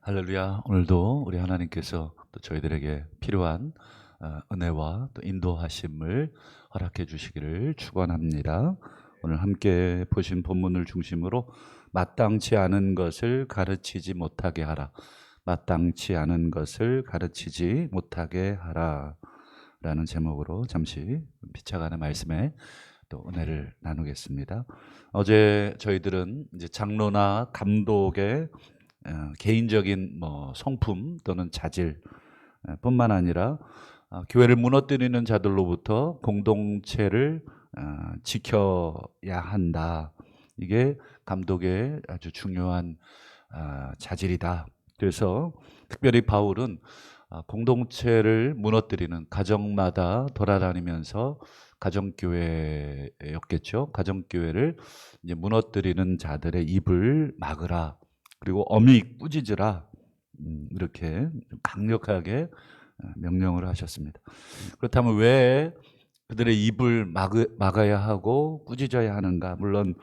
할렐루야. 오늘도 우리 하나님께서 또 저희들에게 필요한 은혜와 또 인도하심을 허락해 주시기를 축원합니다. 오늘 함께 보신 본문을 중심으로 마땅치 않은 것을 가르치지 못하게 하라. 마땅치 않은 것을 가르치지 못하게 하라. 라는 제목으로 잠시 비춰가는 말씀에 또 은혜를 나누겠습니다. 어제 저희들은 이제 장로나 감독의 개인적인 성품 또는 자질 뿐만 아니라 교회를 무너뜨리는 자들로부터 공동체를 지켜야 한다. 이게 감독의 아주 중요한 자질이다. 그래서 특별히 바울은 공동체를 무너뜨리는 가정마다 돌아다니면서 가정교회였겠죠. 가정교회를 이제 무너뜨리는 자들의 입을 막으라. 그리고 엄히 꾸짖으라. 이렇게 강력하게 명령을 하셨습니다. 그렇다면 왜 그들의 입을 막아야 하고 꾸짖어야 하는가? 물론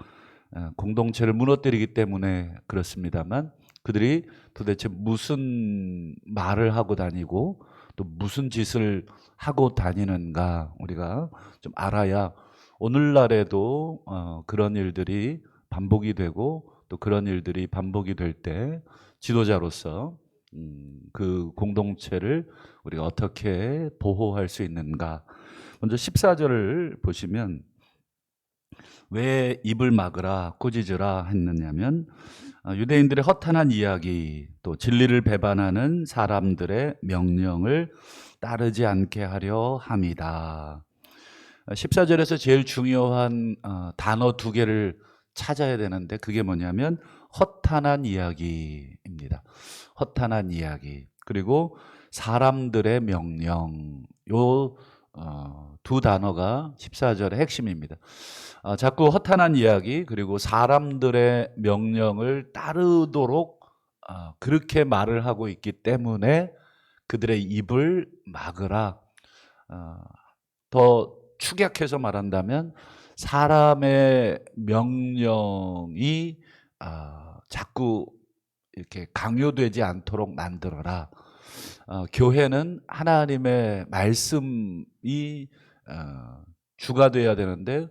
공동체를 무너뜨리기 때문에 그렇습니다만 그들이 도대체 무슨 말을 하고 다니고 또 무슨 짓을 하고 다니는가 우리가 좀 알아야 오늘날에도 그런 일들이 반복이 되고 또 그런 일들이 반복이 될 때 지도자로서 그 공동체를 우리가 어떻게 보호할 수 있는가. 먼저 14절을 보시면 왜 입을 막으라 꾸짖으라 했느냐면 유대인들의 허탄한 이야기 또 진리를 배반하는 사람들의 명령을 따르지 않게 하려 함이다. 14절에서 제일 중요한 단어 두 개를 찾아야 되는데 그게 뭐냐면 허탄한 이야기입니다. 허탄한 이야기 그리고 사람들의 명령 요 두 단어가 14절의 핵심입니다. 자꾸 허탄한 이야기 그리고 사람들의 명령을 따르도록 그렇게 말을 하고 있기 때문에 그들의 입을 막으라. 더 축약해서 말한다면 사람의 명령이 자꾸 이렇게 강요되지 않도록 만들어라. 교회는 하나님의 말씀이 주가 돼야 되는데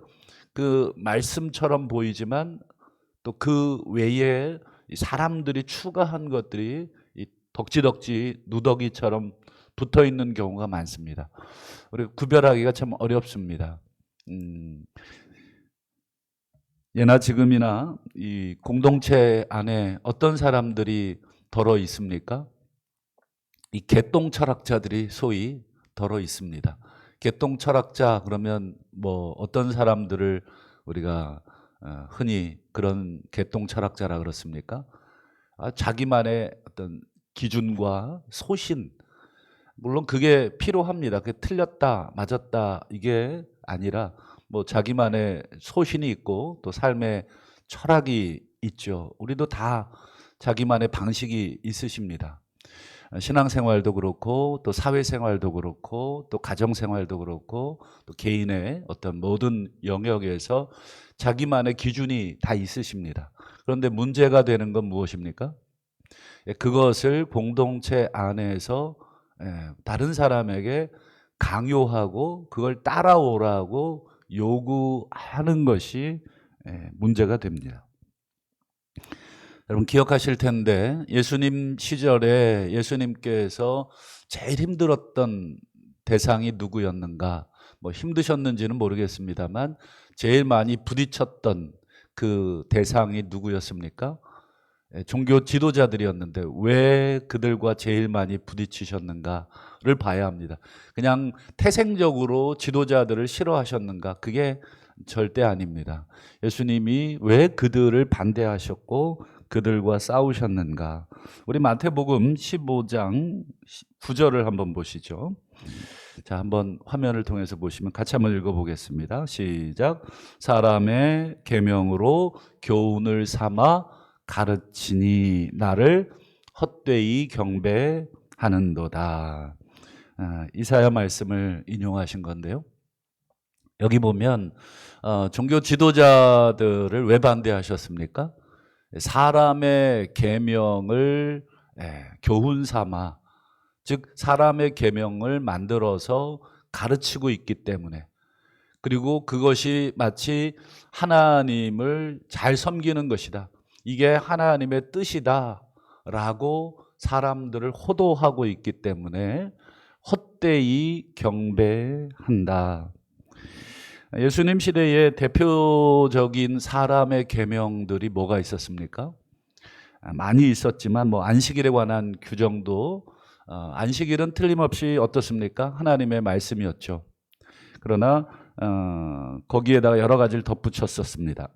그 말씀처럼 보이지만 또 그 외에 사람들이 추가한 것들이 덕지덕지 누더기처럼 붙어 있는 경우가 많습니다. 우리 구별하기가 참 어렵습니다. 예나 지금이나 이 공동체 안에 어떤 사람들이 덜어 있습니까? 이 개똥 철학자들이 소위 덜어 있습니다. 개똥 철학자 그러면 뭐 어떤 사람들을 우리가 흔히 그런 개똥 철학자라 그렇습니까? 자기만의 어떤 기준과 소신 물론 그게 필요합니다. 그게 틀렸다, 맞았다 이게 아니라 뭐 자기만의 소신이 있고 또 삶의 철학이 있죠. 우리도 다 자기만의 방식이 있으십니다. 신앙생활도 그렇고 또 사회생활도 그렇고 또 가정생활도 그렇고 또 개인의 어떤 모든 영역에서 자기만의 기준이 다 있으십니다. 그런데 문제가 되는 건 무엇입니까? 그것을 공동체 안에서 다른 사람에게 강요하고 그걸 따라오라고 요구하는 것이 문제가 됩니다. 여러분 기억하실 텐데 예수님 시절에 예수님께서 제일 힘들었던 대상이 누구였는가? 뭐 힘드셨는지는 모르겠습니다만 제일 많이 부딪혔던 그 대상이 누구였습니까? 종교 지도자들이었는데 왜 그들과 제일 많이 부딪히셨는가를 봐야 합니다. 그냥 태생적으로 지도자들을 싫어하셨는가? 그게 절대 아닙니다. 예수님이 왜 그들을 반대하셨고 그들과 싸우셨는가? 우리 마태복음 15장 9절을 한번 보시죠. 자, 한번 화면을 통해서 보시면 같이 한번 읽어보겠습니다. 시작. 사람의 계명으로 교훈을 삼아 가르치니 나를 헛되이 경배하는도다. 이사야 말씀을 인용하신 건데요. 여기 보면 종교 지도자들을 왜 반대하셨습니까? 사람의 계명을 교훈 삼아, 즉 사람의 계명을 만들어서 가르치고 있기 때문에, 그리고 그것이 마치 하나님을 잘 섬기는 것이다, 이게 하나님의 뜻이다 라고 사람들을 호도하고 있기 때문에 헛되이 경배한다. 예수님 시대에 대표적인 사람의 계명들이 뭐가 있었습니까? 많이 있었지만 뭐 안식일에 관한 규정도, 안식일은 틀림없이 어떻습니까? 하나님의 말씀이었죠. 그러나 거기에다가 여러 가지를 덧붙였었습니다.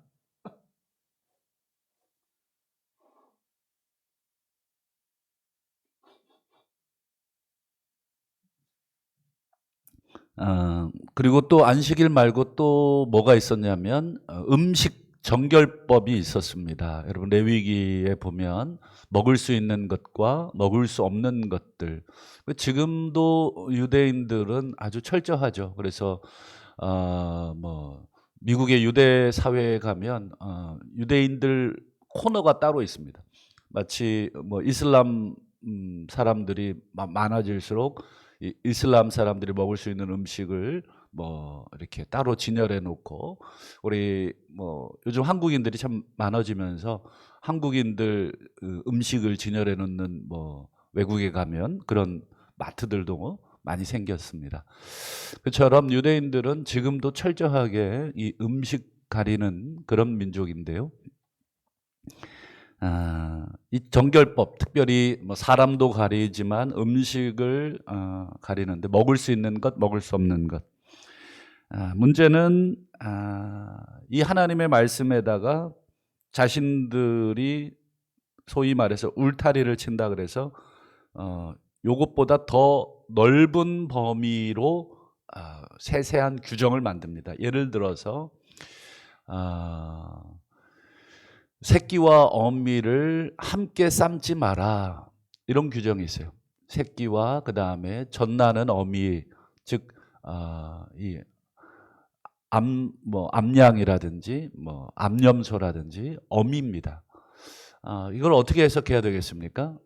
그리고 또 안식일 말고 또 뭐가 있었냐면 음식 정결법이 있었습니다. 여러분 레위기에 보면 먹을 수 있는 것과 먹을 수 없는 것들, 지금도 유대인들은 아주 철저하죠. 그래서 뭐 미국의 유대 사회에 가면 유대인들 코너가 따로 있습니다. 마치 뭐 이슬람 사람들이 많아질수록 이 이슬람 사람들이 먹을 수 있는 음식을 뭐 이렇게 따로 진열해 놓고, 우리 뭐 요즘 한국인들이 참 많아지면서 한국인들 음식을 진열해 놓는 뭐 외국에 가면 그런 마트들도 많이 생겼습니다. 그처럼 유대인들은 지금도 철저하게 이 음식 가리는 그런 민족인데요. 이 정결법, 특별히 뭐 사람도 가리지만 음식을 가리는데 먹을 수 있는 것, 먹을 수 없는 것. 문제는 이 하나님의 말씀에다가 자신들이 소위 말해서 울타리를 친다 그래서 요것보다 더 넓은 범위로 세세한 규정을 만듭니다. 예를 들어서 새끼와 어미를 함께 삶지 마라, 이런 규정이 있어요. 새끼와 그 다음에 젖나는 어미, 즉 이 암양이라든지 뭐 암염소라든지 어미입니다. 이걸 어떻게 해석해야 되겠습니까?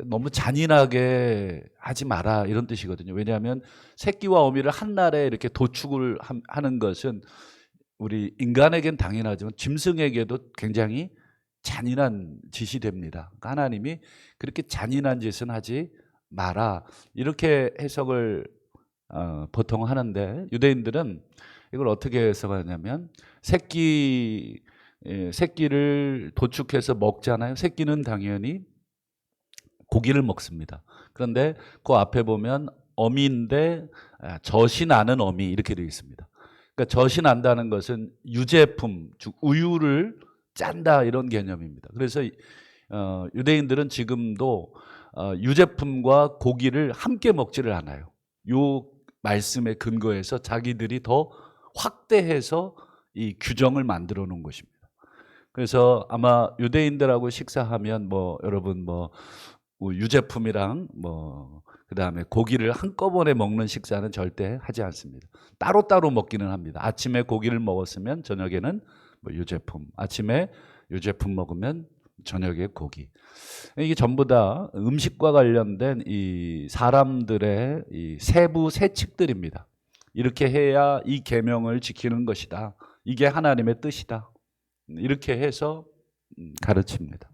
너무 잔인하게 하지 마라, 이런 뜻이거든요. 왜냐하면 새끼와 어미를 한날에 이렇게 도축을 하는 것은 우리 인간에겐 당연하지만 짐승에게도 굉장히 잔인한 짓이 됩니다. 그러니까 하나님이 그렇게 잔인한 짓은 하지 마라, 이렇게 해석을 보통 하는데, 유대인들은 이걸 어떻게 해석하냐면 새끼를 도축해서 먹잖아요. 새끼는 당연히 고기를 먹습니다. 그런데 그 앞에 보면 어미인데 젖이 나는 어미, 이렇게 되어 있습니다. 그러니까 젖이 난다는 것은 유제품, 즉 우유를 짠다, 이런 개념입니다. 그래서 유대인들은 지금도 유제품과 고기를 함께 먹지를 않아요. 요 말씀에 근거해서 자기들이 더 확대해서 이 규정을 만들어 놓은 것입니다. 그래서 아마 유대인들하고 식사하면 뭐 여러분 뭐 유제품이랑 뭐 그다음에 고기를 한꺼번에 먹는 식사는 절대 하지 않습니다. 따로따로 먹기는 합니다. 아침에 고기를 먹었으면 저녁에는 뭐 유제품, 아침에 유제품 먹으면 저녁에 고기. 이게 전부 다 음식과 관련된 이 사람들의 이 세부 세칙들입니다. 이렇게 해야 이 계명을 지키는 것이다, 이게 하나님의 뜻이다, 이렇게 해서 가르칩니다.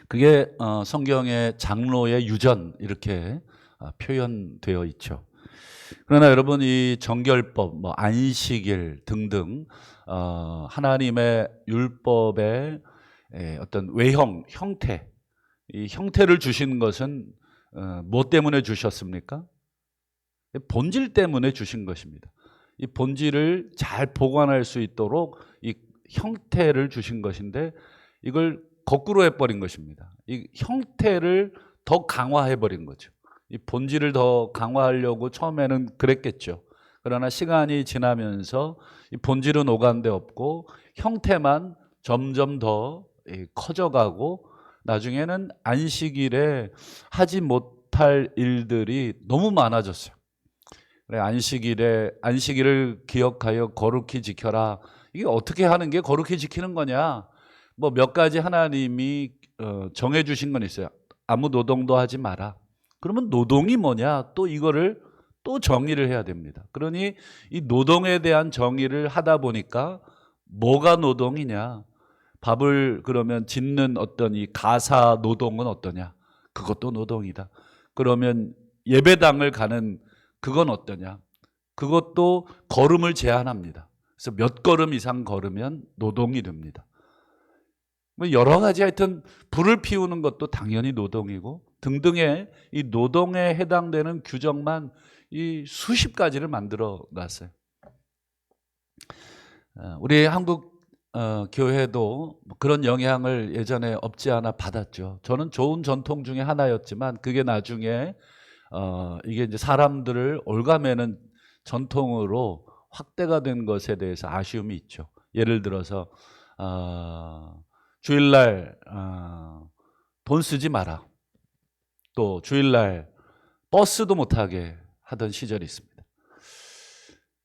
그게 성경의 장로의 유전, 이렇게 표현되어 있죠. 그러나 여러분, 이 정결법, 뭐 안식일 등등 하나님의 율법의 어떤 외형, 형태, 이 형태를 주신 것은 뭐 때문에 주셨습니까? 본질 때문에 주신 것입니다. 이 본질을 잘 보관할 수 있도록 이 형태를 주신 것인데, 이걸 거꾸로 해버린 것입니다. 이 형태를 더 강화해버린 거죠. 이 본질을 더 강화하려고 처음에는 그랬겠죠. 그러나 시간이 지나면서 이 본질은 오간데 없고 형태만 점점 더 커져가고, 나중에는 안식일에 하지 못할 일들이 너무 많아졌어요. 안식일을 기억하여 거룩히 지켜라. 이게 어떻게 하는 게 거룩히 지키는 거냐? 뭐 몇 가지 하나님이 정해 주신 건 있어요. 아무 노동도 하지 마라. 그러면 노동이 뭐냐? 또 이거를 또 정의를 해야 됩니다. 그러니 이 노동에 대한 정의를 하다 보니까 뭐가 노동이냐? 밥을 그러면 짓는 어떤 이 가사 노동은 어떠냐? 그것도 노동이다. 그러면 예배당을 가는 그건 어떠냐? 그것도 걸음을 제한합니다. 그래서 몇 걸음 이상 걸으면 노동이 됩니다. 뭐 여러 가지 하여튼 불을 피우는 것도 당연히 노동이고 등등의 이 노동에 해당되는 규정만 이 수십 가지를 만들어 놨어요. 우리 한국 교회도 그런 영향을 예전에 없지 않아 받았죠. 저는 좋은 전통 중에 하나였지만 그게 나중에 이게 이제 사람들을 올가매는 전통으로 확대가 된 것에 대해서 아쉬움이 있죠. 예를 들어서 주일날 돈 쓰지 마라. 또 주일날 버스도 못 타게 하던 시절이 있습니다.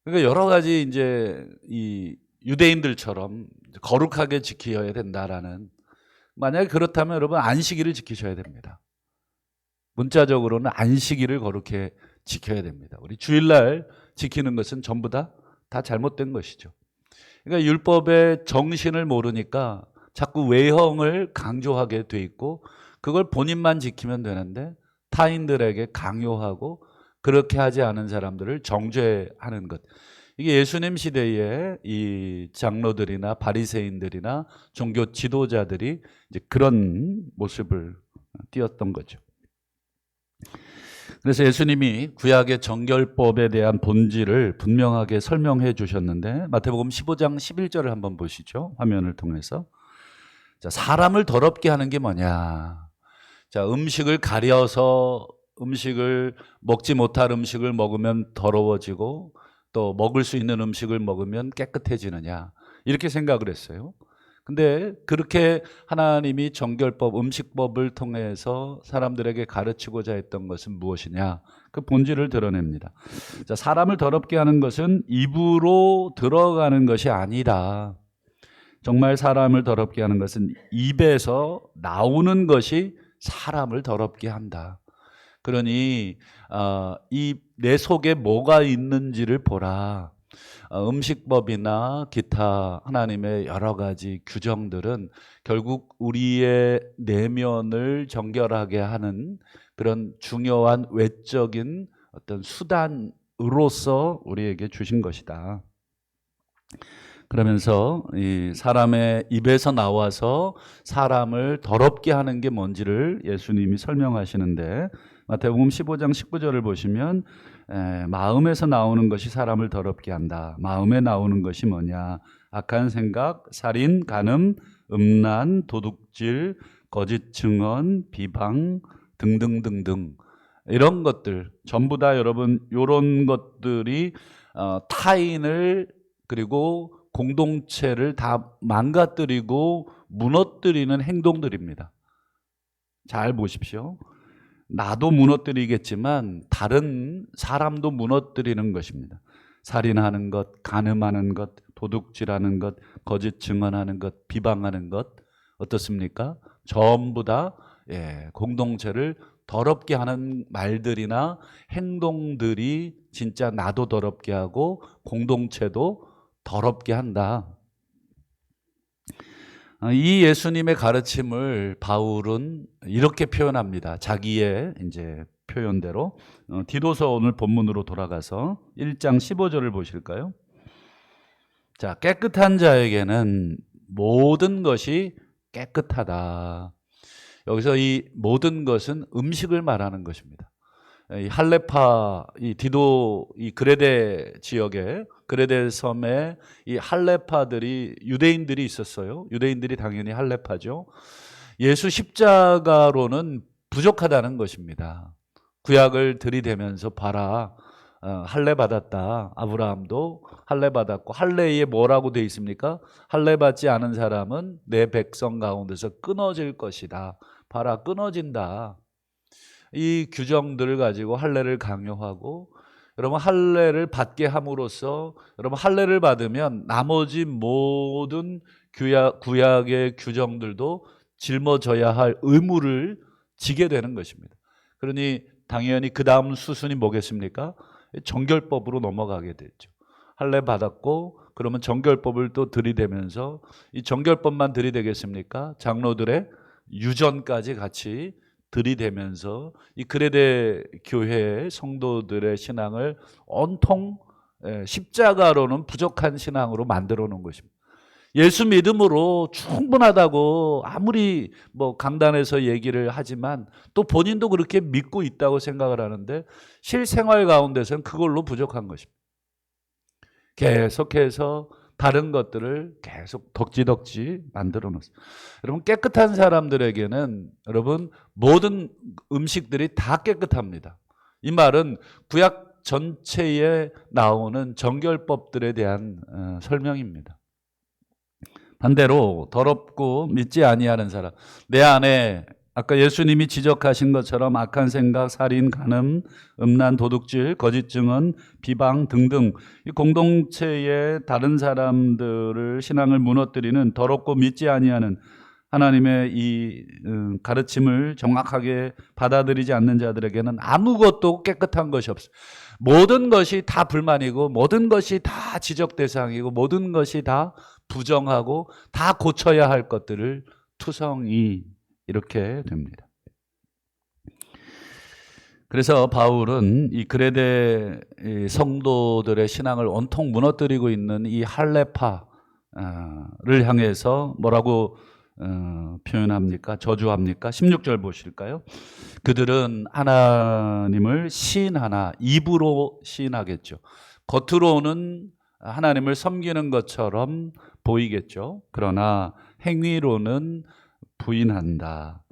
그러니까 여러 가지 이제 이 유대인들처럼 거룩하게 지켜야 된다라는, 만약에 그렇다면 여러분 안식일을 지키셔야 됩니다. 문자적으로는 안식일을 거룩히 지켜야 됩니다. 우리 주일날 지키는 것은 전부 다 잘못된 것이죠. 그러니까 율법의 정신을 모르니까 자꾸 외형을 강조하게 돼 있고 그걸 본인만 지키면 되는데 타인들에게 강요하고 그렇게 하지 않은 사람들을 정죄하는 것. 이게 예수님 시대에 이 장로들이나 바리새인들이나 종교 지도자들이 이제 그런 모습을 띄었던 거죠. 그래서 예수님이 구약의 정결법에 대한 본질을 분명하게 설명해 주셨는데 마태복음 15장 11절을 한번 보시죠. 화면을 통해서. 자, 사람을 더럽게 하는 게 뭐냐? 자, 음식을 가려서 음식을 먹지 못할 음식을 먹으면 더러워지고 또 먹을 수 있는 음식을 먹으면 깨끗해지느냐? 이렇게 생각을 했어요. 근데 그렇게 하나님이 정결법, 음식법을 통해서 사람들에게 가르치고자 했던 것은 무엇이냐? 그 본질을 드러냅니다. 자, 사람을 더럽게 하는 것은 입으로 들어가는 것이 아니라 정말 사람을 더럽게 하는 것은 입에서 나오는 것이 사람을 더럽게 한다. 그러니 이 내 속에 뭐가 있는지를 보라. 음식법이나 기타 하나님의 여러 가지 규정들은 결국 우리의 내면을 정결하게 하는 그런 중요한 외적인 어떤 수단으로서 우리에게 주신 것이다. 그러면서 이 사람의 입에서 나와서 사람을 더럽게 하는 게 뭔지를 예수님이 설명하시는데 마태복음 15장 19절을 보시면 마음에서 나오는 것이 사람을 더럽게 한다. 마음에 나오는 것이 뭐냐? 악한 생각, 살인, 간음, 음란, 도둑질, 거짓 증언, 비방 등등등등 이런 것들 전부 다 여러분 이런 것들이 타인을 그리고 공동체를 다 망가뜨리고 무너뜨리는 행동들입니다. 잘 보십시오. 나도 무너뜨리겠지만 다른 사람도 무너뜨리는 것입니다. 살인하는 것, 간음하는 것, 도둑질하는 것, 거짓 증언하는 것, 비방하는 것 어떻습니까? 전부 다 공동체를 더럽게 하는 말들이나 행동들이 진짜 나도 더럽게 하고 공동체도 더럽게 한다. 이 예수님의 가르침을 바울은 이렇게 표현합니다. 자기의 이제 표현대로. 디도서 오늘 본문으로 돌아가서 1장 15절을 보실까요? 자, 깨끗한 자에게는 모든 것이 깨끗하다. 여기서 이 모든 것은 음식을 말하는 것입니다. 이 할레파, 이 디도, 이 그레데 지역에 그레데 섬에 이 할레파들이 유대인들이 있었어요. 유대인들이 당연히 할레파죠. 예수 십자가로는 부족하다는 것입니다. 구약을 들이대면서 봐라, 할례 받았다. 아브라함도 할례 받았고 할례에 뭐라고 돼 있습니까? 할례 받지 않은 사람은 내 백성 가운데서 끊어질 것이다. 봐라, 끊어진다. 이 규정들을 가지고 할례를 강요하고 여러분 할례를 받게 함으로써 여러분 할례를 받으면 나머지 모든 구약의 규정들도 짊어져야 할 의무를 지게 되는 것입니다. 그러니 당연히 그 다음 수순이 뭐겠습니까? 정결법으로 넘어가게 되죠. 할례 받았고 그러면 정결법을 또 들이대면서 이 정결법만 들이대겠습니까? 장로들의 유전까지 같이 들이대면서 이 그레데 교회의 성도들의 신앙을 온통 십자가로는 부족한 신앙으로 만들어 놓은 것입니다. 예수 믿음으로 충분하다고 아무리 뭐 강단에서 얘기를 하지만 또 본인도 그렇게 믿고 있다고 생각을 하는데 실생활 가운데서는 그걸로 부족한 것입니다. 계속해서 다른 것들을 계속 덕지덕지 만들어 놓습니다. 여러분, 깨끗한 사람들에게는 여러분 모든 음식들이 다 깨끗합니다. 이 말은 구약 전체에 나오는 정결법들에 대한 설명입니다. 반대로 더럽고 믿지 아니하는 사람, 내 안에 아까 예수님이 지적하신 것처럼 악한 생각, 살인, 간음, 음란, 도둑질, 거짓 증언, 비방 등등 이 공동체의 다른 사람들을 신앙을 무너뜨리는 더럽고 믿지 아니하는 하나님의 이 가르침을 정확하게 받아들이지 않는 자들에게는 아무것도 깨끗한 것이 없어요. 모든 것이 다 불만이고 모든 것이 다 지적 대상이고 모든 것이 다 부정하고 다 고쳐야 할 것들을 투성이 이렇게 됩니다. 그래서 바울은 이 그레데 성도들의 신앙을 온통 무너뜨리고 있는 이 할레파를 향해서 뭐라고 표현합니까? 저주합니까? 16절 보실까요? 그들은 하나님을 시인하나 입으로 시인하겠죠. 겉으로는 하나님을 섬기는 것처럼 보이겠죠. 그러나 행위로는 부인한다.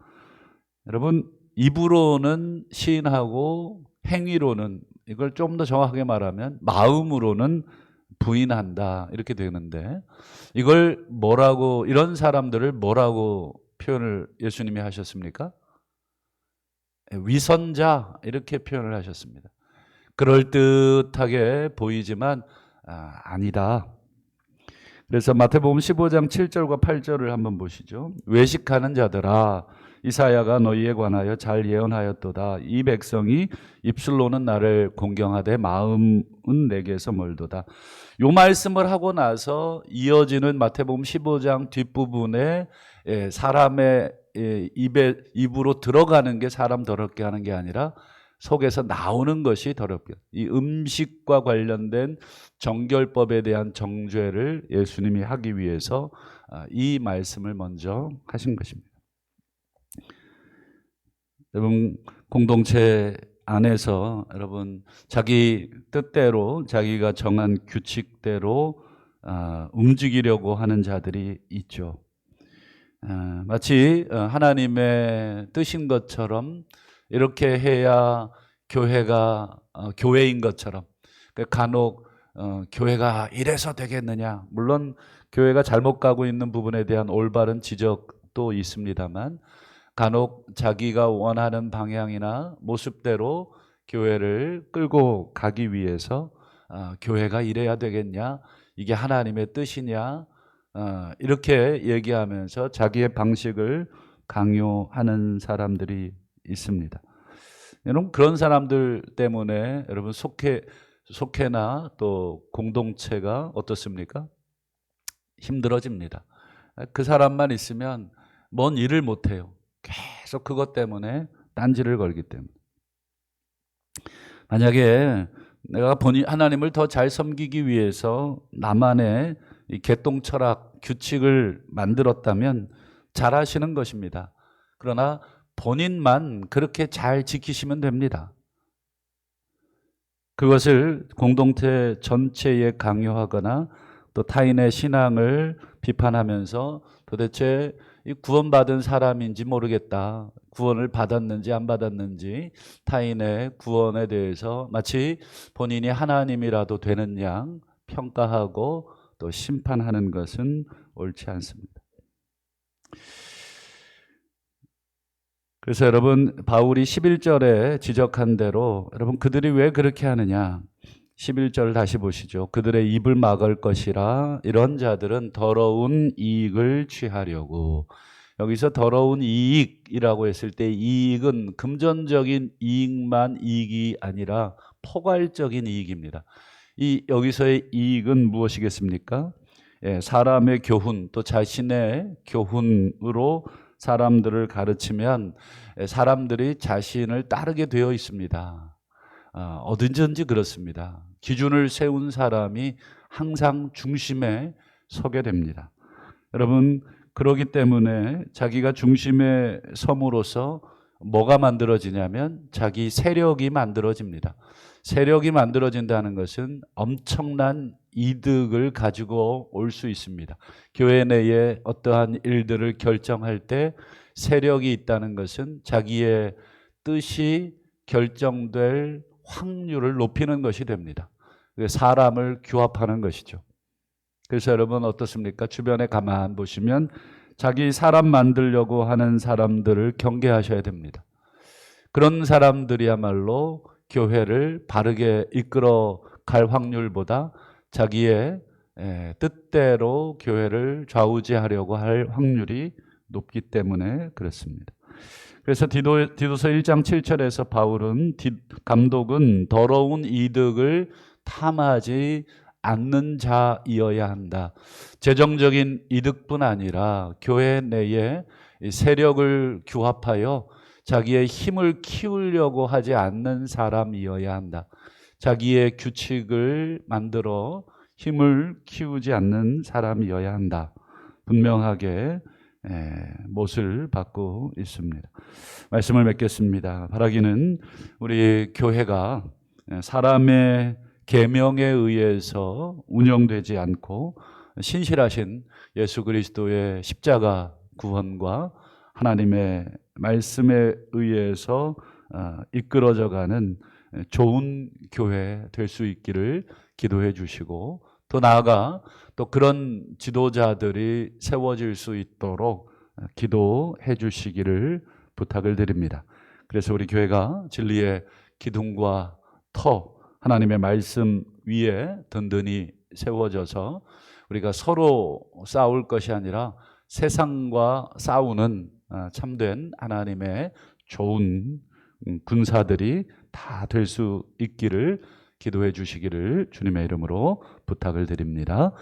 여러분, 입으로는 시인하고 행위로는, 이걸 좀 더 정확하게 말하면 마음으로는 부인한다 이렇게 되는데, 이걸 뭐라고, 이런 사람들을 뭐라고 표현을 예수님이 하셨습니까? 위선자 이렇게 표현을 하셨습니다. 그럴듯하게 보이지만 아니다. 그래서 마태복음 15장 7절과 8절을 한번 보시죠. 외식하는 자들아, 이사야가 너희에 관하여 잘 예언하였도다. 이 백성이 입술로는 나를 공경하되 마음은 내게서 멀도다. 이 말씀을 하고 나서 이어지는 마태복음 15장 뒷부분에 사람의 입으로 들어가는 게 사람 더럽게 하는 게 아니라 속에서 나오는 것이 더럽게, 이 음식과 관련된 정결법에 대한 정죄를 예수님이 하기 위해서 이 말씀을 먼저 하신 것입니다. 여러분, 공동체 안에서 여러분 자기 뜻대로 자기가 정한 규칙대로 움직이려고 하는 자들이 있죠. 마치 하나님의 뜻인 것처럼 이렇게 해야 교회가 교회인 것처럼, 간혹 교회가 이래서 되겠느냐, 물론 교회가 잘못 가고 있는 부분에 대한 올바른 지적도 있습니다만 간혹 자기가 원하는 방향이나 모습대로 교회를 끌고 가기 위해서 교회가 이래야 되겠냐, 이게 하나님의 뜻이냐, 이렇게 얘기하면서 자기의 방식을 강요하는 사람들이 있습니다. 여러분, 그런 사람들 때문에 여러분 속회나 또 공동체가 어떻습니까? 힘들어집니다. 그 사람만 있으면 뭔 일을 못해요. 계속 그것 때문에 딴지를 걸기 때문에. 만약에 내가 하나님을 더 잘 섬기기 위해서 나만의 이 개똥 철학, 규칙을 만들었다면 잘하시는 것입니다. 그러나 본인만 그렇게 잘 지키시면 됩니다. 그것을 공동체 전체에 강요하거나 또 타인의 신앙을 비판하면서 도대체 구원받은 사람인지 모르겠다, 구원을 받았는지 안 받았는지 타인의 구원에 대해서 마치 본인이 하나님이라도 되는 양 평가하고 또 심판하는 것은 옳지 않습니다. 그래서 여러분, 바울이 11절에 지적한 대로 여러분 그들이 왜 그렇게 하느냐, 11절 다시 보시죠. 그들의 입을 막을 것이라 이런 자들은 더러운 이익을 취하려고. 여기서 더러운 이익이라고 했을 때 이익은 금전적인 이익만 이익이 아니라 포괄적인 이익입니다. 이 여기서의 이익은 무엇이겠습니까? 예, 사람의 교훈 또 자신의 교훈으로 사람들을 가르치면 사람들이 자신을 따르게 되어 있습니다. 어딘지 그렇습니다. 기준을 세운 사람이 항상 중심에 서게 됩니다. 여러분, 그러기 때문에 자기가 중심에 섬으로써 뭐가 만들어지냐면 자기 세력이 만들어집니다. 세력이 만들어진다는 것은 엄청난 이득을 가지고 올 수 있습니다. 교회 내에 어떠한 일들을 결정할 때 세력이 있다는 것은 자기의 뜻이 결정될 확률을 높이는 것이 됩니다. 사람을 규합하는 것이죠. 그래서 여러분 어떻습니까? 주변에 가만 보시면 자기 사람 만들려고 하는 사람들을 경계하셔야 됩니다. 그런 사람들이야말로 교회를 바르게 이끌어 갈 확률보다 자기의 뜻대로 교회를 좌우지하려고 할 확률이 높기 때문에 그렇습니다. 그래서 디도서 1장 7절에서 바울은 감독은 더러운 이득을 탐하지 않는 자이어야 한다. 재정적인 이득뿐 아니라 교회 내에 세력을 규합하여 자기의 힘을 키우려고 하지 않는 사람이어야 한다. 자기의 규칙을 만들어 힘을 키우지 않는 사람이어야 한다. 분명하게 못을 받고 있습니다. 말씀을 맺겠습니다. 바라기는 우리 교회가 사람의 계명에 의해서 운영되지 않고 신실하신 예수 그리스도의 십자가 구원과 하나님의 말씀에 의해서 이끌어져가는 좋은 교회 될 수 있기를 기도해 주시고 더 나아가 또 그런 지도자들이 세워질 수 있도록 기도해 주시기를 부탁을 드립니다. 그래서 우리 교회가 진리의 기둥과 터 하나님의 말씀 위에 든든히 세워져서 우리가 서로 싸울 것이 아니라 세상과 싸우는 참된 하나님의 좋은 군사들이 다 될 수 있기를 기도해 주시기를 주님의 이름으로 부탁을 드립니다.